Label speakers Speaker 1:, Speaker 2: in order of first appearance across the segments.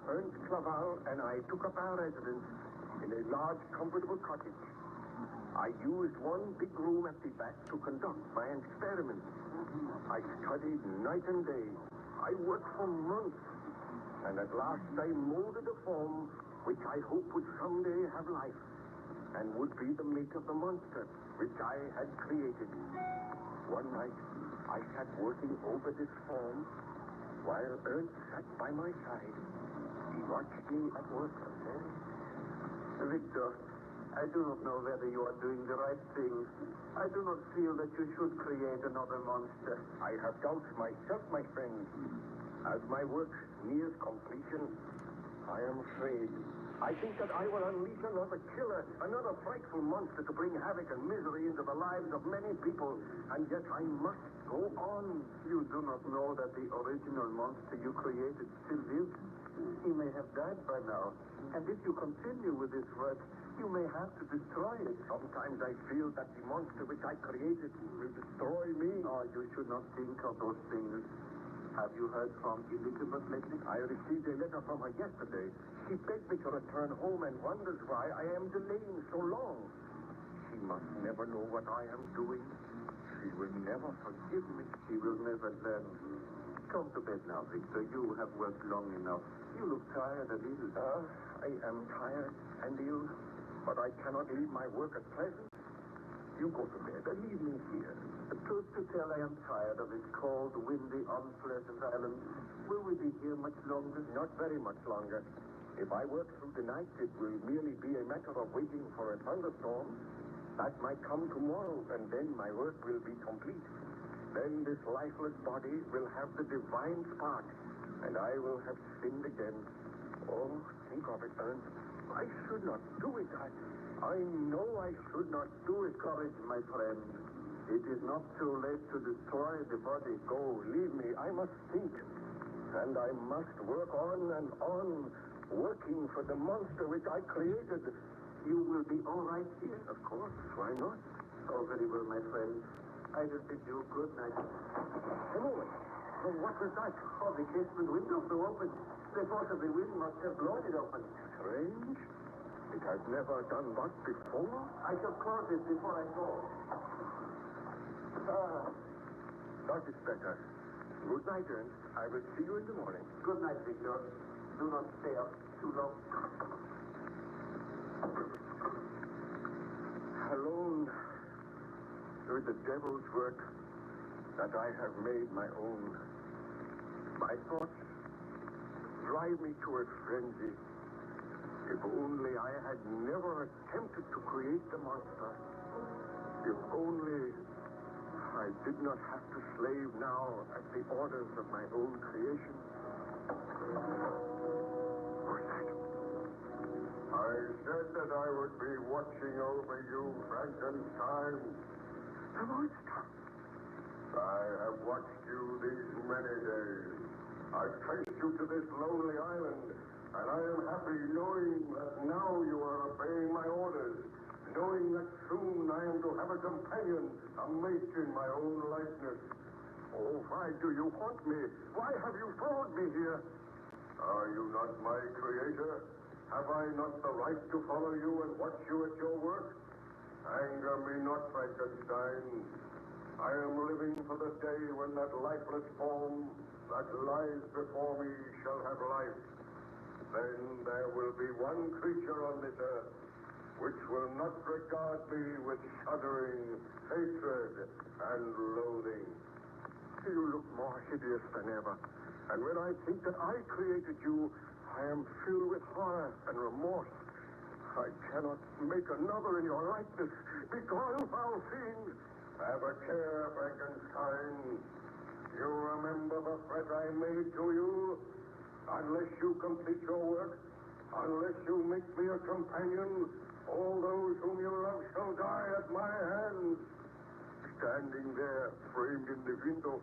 Speaker 1: Ernst Claval and I took up our residence in a large, comfortable cottage. I used one big room at the back to conduct my experiments. I studied night and day. I worked for months. And at last I molded a form which I hoped would someday have life and would be the mate of the monster which I had created. One night, I sat working over this form while Ernst sat by my side. He watched me at work and said,
Speaker 2: Victor, I do not know whether you are doing the right thing. I do not feel that you should create another monster.
Speaker 1: I have doubts myself, my friend. As my work nears completion, I am afraid. I think that I will unleash another killer, another frightful monster to bring havoc and misery into the lives of many people. And yet I must go on.
Speaker 2: You do not know that the original monster you created still lives. He may have died by now. And if you continue with this work, you may have to destroy it.
Speaker 1: Sometimes I feel that the monster which I created will destroy me.
Speaker 2: Oh, you should not think of those things. Have you heard from Elizabeth lately?
Speaker 1: I received a letter from her yesterday. She begged me to return home and wonders why I am delaying so long. She must never know what I am doing. She will never forgive me.
Speaker 2: She will never learn. Come to bed now, Victor. You have worked long enough. You look tired and ill.
Speaker 1: I am tired and ill, but I cannot leave my work at present. You go to bed and leave me here.
Speaker 2: The truth to tell, I am tired of this cold, windy, unpleasant island. Will we be here much longer?
Speaker 1: Not very much longer. If I work through the night, it will merely be a matter of waiting for a thunderstorm. That might come tomorrow, and then my work will be complete. Then this lifeless body will have the divine spark, and I will have sinned again. Oh, think of it, Ernst. I should not do it. I know I should not do it.
Speaker 2: Courage, my friend. It is not too late to destroy the body.
Speaker 1: Go, leave me. I must think. And I must work on and on, working for the monster which I created.
Speaker 2: You will be all right here?
Speaker 1: Of course. Why not?
Speaker 2: Oh, very well, my friend. I will bid you good night.
Speaker 1: A moment. Oh, what was that?
Speaker 2: Oh, the casement window flew open. The force of the wind must have blown it open.
Speaker 1: Strange. It has never done that before.
Speaker 2: I shall close it before I go.
Speaker 1: That is better. Good night, Ernst. I will see you in the morning.
Speaker 2: Good night, Victor. Do not stay up too long.
Speaker 1: Alone with the devil's work that I have made my own. My thoughts drive me to a frenzy. If only I had never attempted to create the monster. If only I did not have to slave now at the orders of my own creation. What's that? I said that I would be watching over you, Frankenstein. The monster. I have watched you these many days. I've traced you to this lonely island, and I am happy knowing that now you are obeying my orders, knowing that soon I am to have a companion, a mate in my own likeness. Oh, why do you haunt me? Why have you followed me here? Are you not my creator? Have I not the right to follow you and watch you at your work? Anger me not, Frankenstein. I am living for the day when that lifeless form that lies before me shall have life. Then there will be one creature on this earth which will not regard me with shuddering hatred and loathing. You look more hideous than ever. And when I think that I created you, I am filled with horror and remorse. I cannot make another in your likeness. Begone, foul fiend! Have a care, Frankenstein. You remember the threat I made to you? Unless you complete your work, unless you make me a companion, all those whom you love shall die at my hands. Standing there, framed in the window,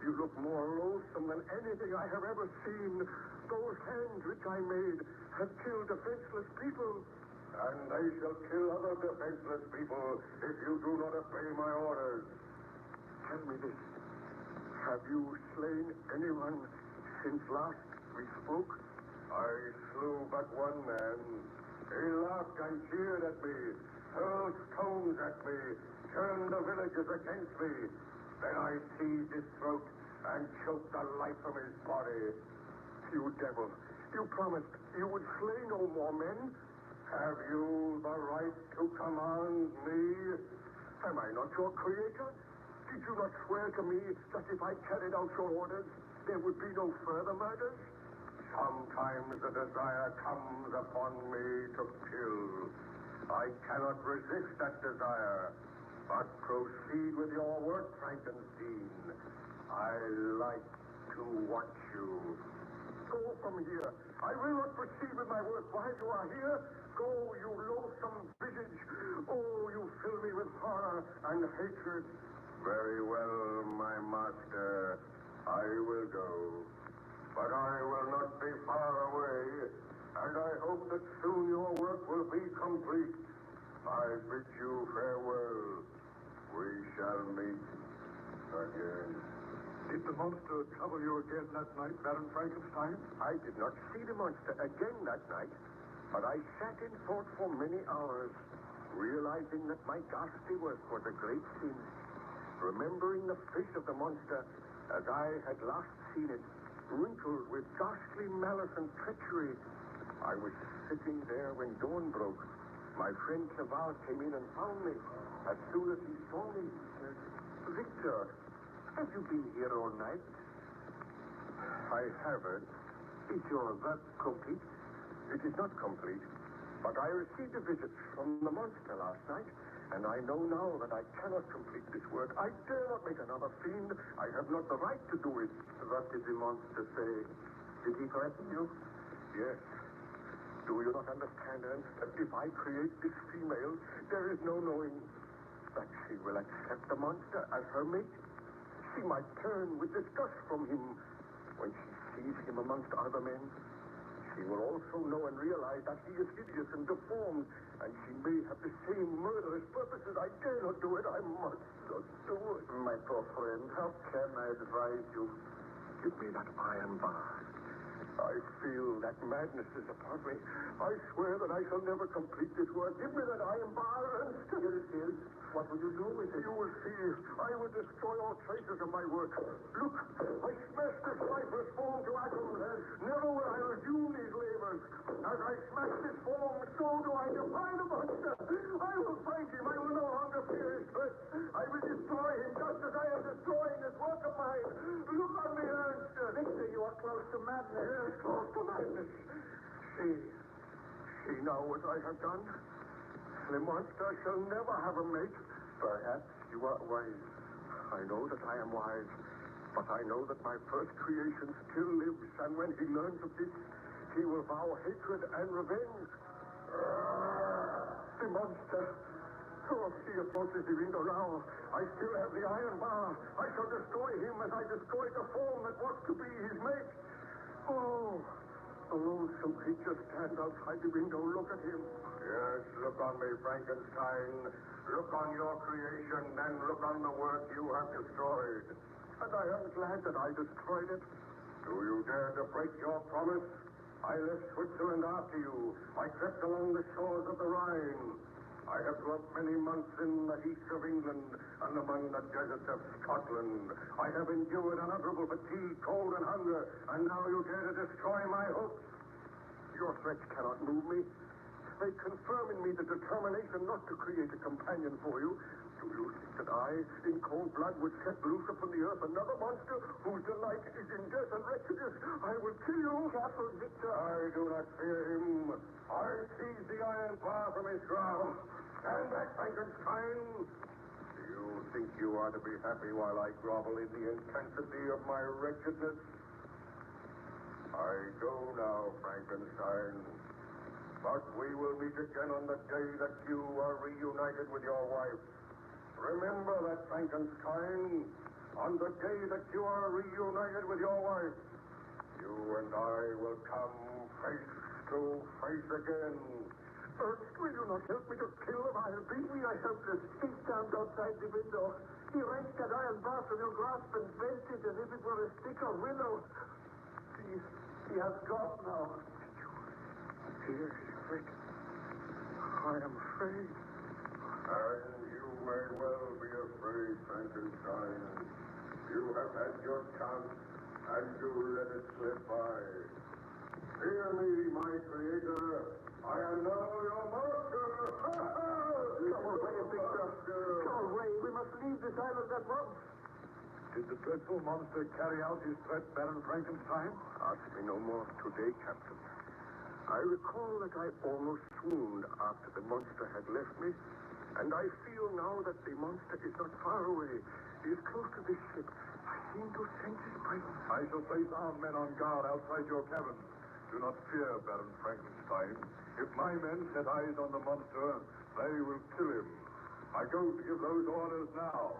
Speaker 1: you look more loathsome than anything I have ever seen. Those hands which I made have killed defenseless people. And they shall kill other defenseless people if you do not obey my orders. Tell me this. Have you slain anyone since last we spoke? I I slew but one man. He laughed and jeered at me, hurled stones at me, turned the villagers against me. Then I seized his throat and choked the life from his body.
Speaker 2: You devil, you promised you would slay no more men.
Speaker 1: Have you the right to command me?
Speaker 2: Am I not your creator? Did you not swear to me that if I carried out your orders, there would be no further murders?
Speaker 1: Sometimes the desire comes upon me to kill. I cannot resist that desire. But proceed with your work, Frankenstein. I like to watch you.
Speaker 2: Go from here. I will not proceed with my work while you are here. Go, you loathsome visage. Oh, you fill me with horror and hatred.
Speaker 1: Very well, my master. I will go. But I will not be far away, and I hope that soon your work will be complete. I bid you farewell. We shall meet again.
Speaker 2: Did the monster trouble you again that night, Baron Frankenstein?
Speaker 1: I did not see the monster again that night, but I sat in thought for many hours, realizing that my ghastly work was a great sin. Remembering the face of the monster as I had last seen it, wrinkled with ghastly malice and treachery. I was sitting there when dawn broke. My friend Clavard came in and found me. As soon as he saw me, he said, "Victor, have you been here all night?" "I haven't." "Is your work complete?" "It is not complete, but I received a visit from the monster last night, and I know now that I cannot complete this work. I dare not make another fiend. I have not the right to do it."
Speaker 2: What did the monster say? Did he threaten you?
Speaker 1: "Yes. Do you not understand, Ernst, that if I create this female, there is no knowing that she will accept the monster as her mate? She might turn with disgust from him when she sees him amongst other men. She will also know and realize that he is hideous and deformed, and she may have the same murderous purposes. I dare not do it. I must not do it."
Speaker 2: My poor friend, how can I advise you?
Speaker 1: "Give me that iron bar. I feel that madness is upon me. I swear that I shall never complete this work. Give me that iron bar, Ernst."
Speaker 2: Here it is. What will you do with it?
Speaker 1: "You will see. I will destroy all traces of my work. Look, I smashed this lifeless form to atoms. Never will I resume these labors. As I smash this form, so do I defy the monster. I will fight him. I will no longer fear his threats. I will destroy him just as I am destroying this work of mine. Look on me, Ernst."
Speaker 2: Victor, you are close to madness.
Speaker 1: Yes, close to madness. See now what I have done. The monster shall never have a mate.
Speaker 2: Perhaps you are wise.
Speaker 1: I know that I am wise, but I know that my first creation still lives, and when he learns of this, he will vow hatred and revenge. The monster. Oh, he approaches the window now. I still have the iron bar. I shall destroy him as I destroyed the form that was to be his mate. Oh, a loathsome creature stands outside the window. Look at him. Yes, look on me, Frankenstein. Look on your creation, then look on the work you have destroyed. And I am glad that I destroyed it. Do you dare to break your promise? I left Switzerland after you. I crept along the shores of the Rhine. I have dwelt many months in the heaths of England and among the deserts of Scotland. I have endured unutterable fatigue, cold, and hunger, and now you dare to destroy my hopes. Your threats cannot move me. They confirm in me the determination not to create a companion for you. Do you think that I, in cold blood, would set loose upon the earth another monster whose delight is in death and wretchedness? I will kill you.
Speaker 2: Careful, Victor.
Speaker 1: I do not fear him. I seize the iron bar from his ground. Stand back, Frankenstein. Do you think you are to be happy while I grovel in the intensity of my wretchedness? I go now, Frankenstein. But we will meet again on the day that you are reunited with your wife. Remember that, Frankenstein. On the day that you are reunited with your wife, you and I will come face to face again. Ernst, will you not help me to kill him? I'll beat me, I helpless.
Speaker 2: He stands outside the window. He wrenched that iron bar from your grasp and bent it as if it were a stick of willow. He has gone now. fear is great. I am afraid.
Speaker 1: And you may well be afraid, Frankenstein. You have had your chance, and you let it slip by. Hear me, my creator. I am now your master.
Speaker 2: Come away, Victor. Come away. We must leave this island at once.
Speaker 3: Did the dreadful monster carry out his threat, Baron Frankenstein?
Speaker 2: Ask me no more today, Captain. I recall that I almost swooned after the monster had left me, and I feel now that the monster is not far away. He is close to this ship. I seem to sense his presence.
Speaker 3: I shall place armed men on guard outside your cabin. Do not fear, Baron Frankenstein. If my men set eyes on the monster, they will kill him. I go to give those orders now.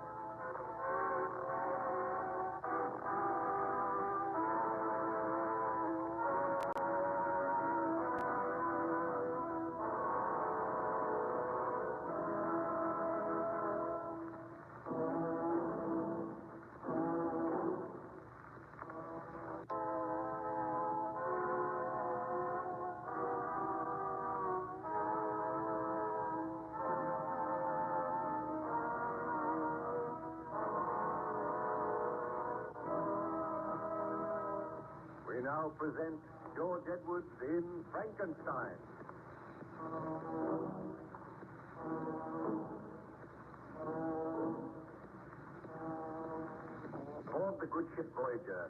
Speaker 2: We now present George Edwards in Frankenstein. Aboard the good ship Voyager,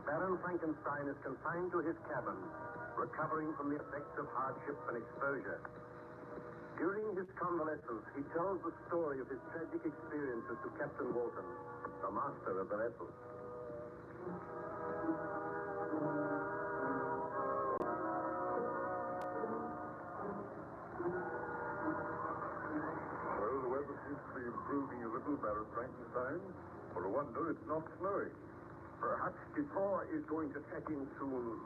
Speaker 2: Baron Frankenstein is confined to his cabin, recovering from the effects of hardship and exposure. During his convalescence, he tells the story of his tragic experiences to Captain Walton, the master of the vessel.
Speaker 3: Well, the weather seems to be improving a little, Baron Frankenstein. For a wonder, it's not snowing.
Speaker 2: Perhaps the thaw is going to set in soon.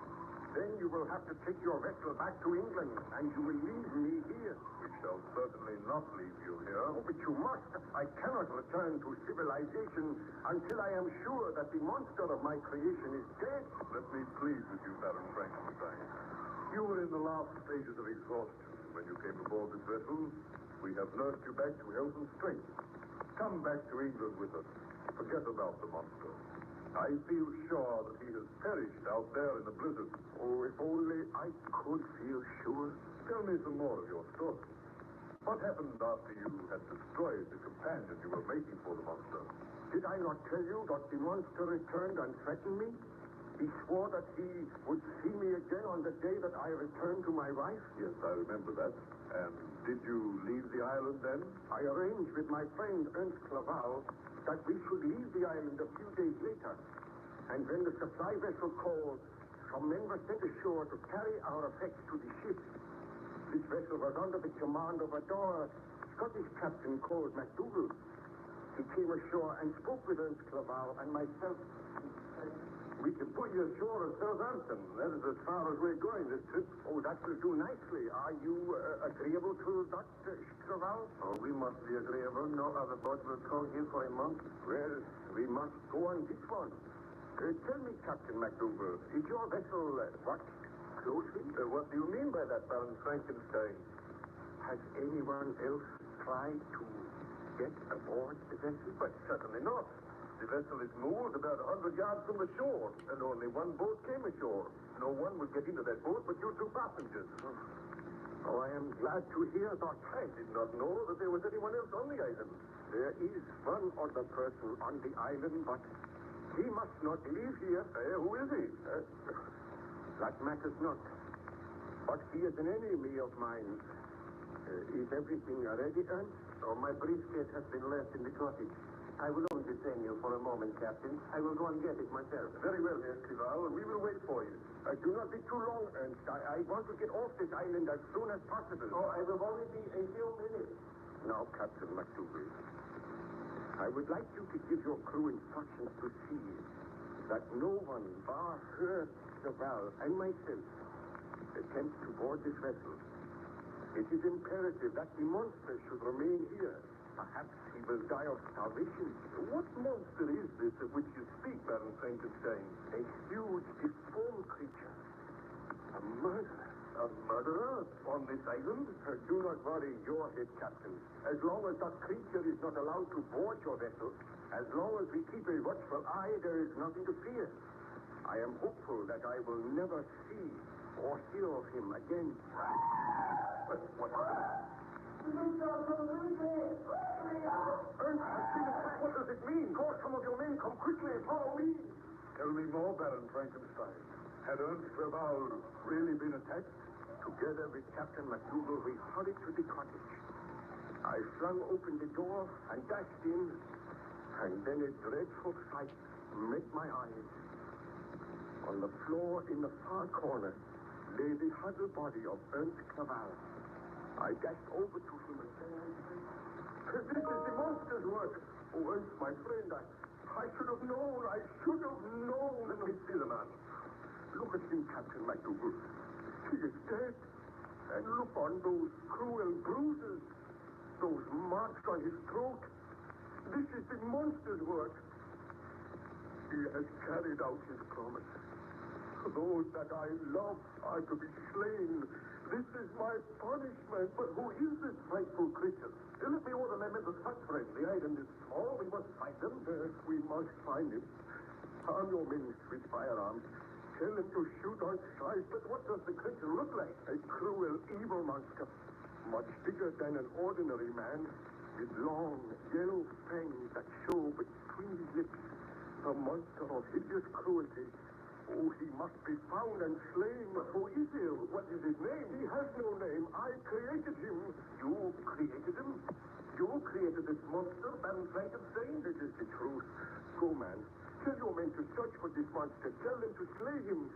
Speaker 2: Then you will have to take your vessel back to England, and you will leave me here.
Speaker 3: We shall certainly not leave you here.
Speaker 2: Oh, but you must. I cannot return to civilization until I am sure that the monster of my creation is dead.
Speaker 3: Let me plead with you, Baron Frankenstein. You were in the last stages of exhaustion when you came aboard this vessel. We have nursed you back to health and strength. Come back to England with us. Forget about the monster. I feel sure that he has perished out there in the blizzard.
Speaker 2: Oh, if only I could feel sure.
Speaker 3: Tell me some more of your story. What happened after you had destroyed the companion you were making for the monster?
Speaker 2: Did I not tell you that the monster returned and threatened me? He swore that he would see me again on the day that I returned to my wife.
Speaker 3: Yes, I remember that. And did you leave the island then?
Speaker 2: I arranged with my friend Ernst Clerval that we should leave the island a few days later. And when the supply vessel called, some men were sent ashore to carry our effects to the ship. This vessel was under the command of a Scottish captain called MacDougall. He came ashore and spoke with Ernst Clerval and myself.
Speaker 3: We can put you ashore at Southampton. That is as far as we're going this trip.
Speaker 2: Oh, that will do nicely. Are you agreeable to that, Clerval?
Speaker 3: Oh, we must be agreeable. No other boat will tow here for a month.
Speaker 2: Well, we must go on this one. Tell me, Captain MacDougall, is your vessel watched closely?
Speaker 3: What do you mean by that, Baron Frankenstein?
Speaker 2: Has anyone else tried to get aboard the vessel?
Speaker 3: But certainly not. The vessel is moored about 100 yards from the shore, and only one boat came ashore. No one would get into that boat but you two passengers.
Speaker 2: Oh, I am glad to hear that.
Speaker 3: I did not know that there was anyone else on the island.
Speaker 2: There is one other person on the island, but he must not leave here.
Speaker 3: Who is he?
Speaker 2: That matters not. But he is an enemy of mine. Is everything ready, Ernst?
Speaker 4: Oh, my briefcase has been left in the cottage. I will only detain you for a moment, Captain. I will go and get it myself.
Speaker 3: Very well, Herr Clerval. We will wait for you.
Speaker 2: Do not be too long, Ernst. I want to get off this island as soon as possible.
Speaker 4: Oh, I will only be a few minutes.
Speaker 2: Now, Captain MacDougall, I would like you to give your crew instructions to see that no one, bar her, Clerval, and myself, attempts to board this vessel. It is imperative that the monster should remain here. Perhaps he will die of starvation.
Speaker 3: What monster is this of which you speak, Baron Frankenstein?
Speaker 2: A huge, deformed creature. A murderer.
Speaker 3: A
Speaker 2: murderer on this island? Do not worry your head, Captain. As long as that creature is not allowed to board your vessel, as long as we keep a watchful eye, there is nothing to fear. I am hopeful that I will never see or hear of him again. What happened? Ernst, I've seen a track. What does it mean? Call some of your men. Come quickly. Follow me.
Speaker 3: Tell me more, Baron Frankenstein. Had Ernst Clerval really been attacked?
Speaker 2: Together with Captain MacDougall, we hurried to the cottage. I flung open the door and dashed in, and then a dreadful sight met my eyes. On the floor in the far corner lay the huddled body of Ernst Clerval. I dashed over to him and said, "This is the monster's work. Oh, Ernst, my friend, I should have known. I should have known."
Speaker 3: Let me see the man.
Speaker 2: Look at him, Captain MacDougall. He is dead. And look on those cruel bruises, those marks on his throat. This is the monster's work. He has carried out his promise. Those that I love are to be slain. This is my punishment. But who is this frightful creature? Let me order my men to search for him. The island is small. We must find him. Yes, we must find him. Arm your men with firearms. Tell them to shoot on sight. But what does the creature look like? A cruel, evil monster. Much bigger than an ordinary man, with long, yellow fangs that show between his lips. A monster of hideous cruelty. Oh, he must be found and slain. But who is he? What is his name? He has no name. I created him. You created him? You created this monster, Baron Frankenstein? It is the truth. Go, man. Tell your men to search for this monster. Tell them to slay him.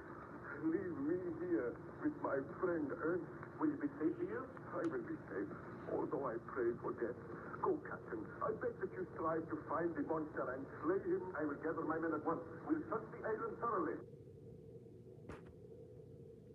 Speaker 2: Leave me here with my friend Ernst. Will you be safe here? I will be safe, although I pray for death. Go, Captain. I beg that you strive to find the monster and slay him. I will gather my men at once. We'll search the island thoroughly.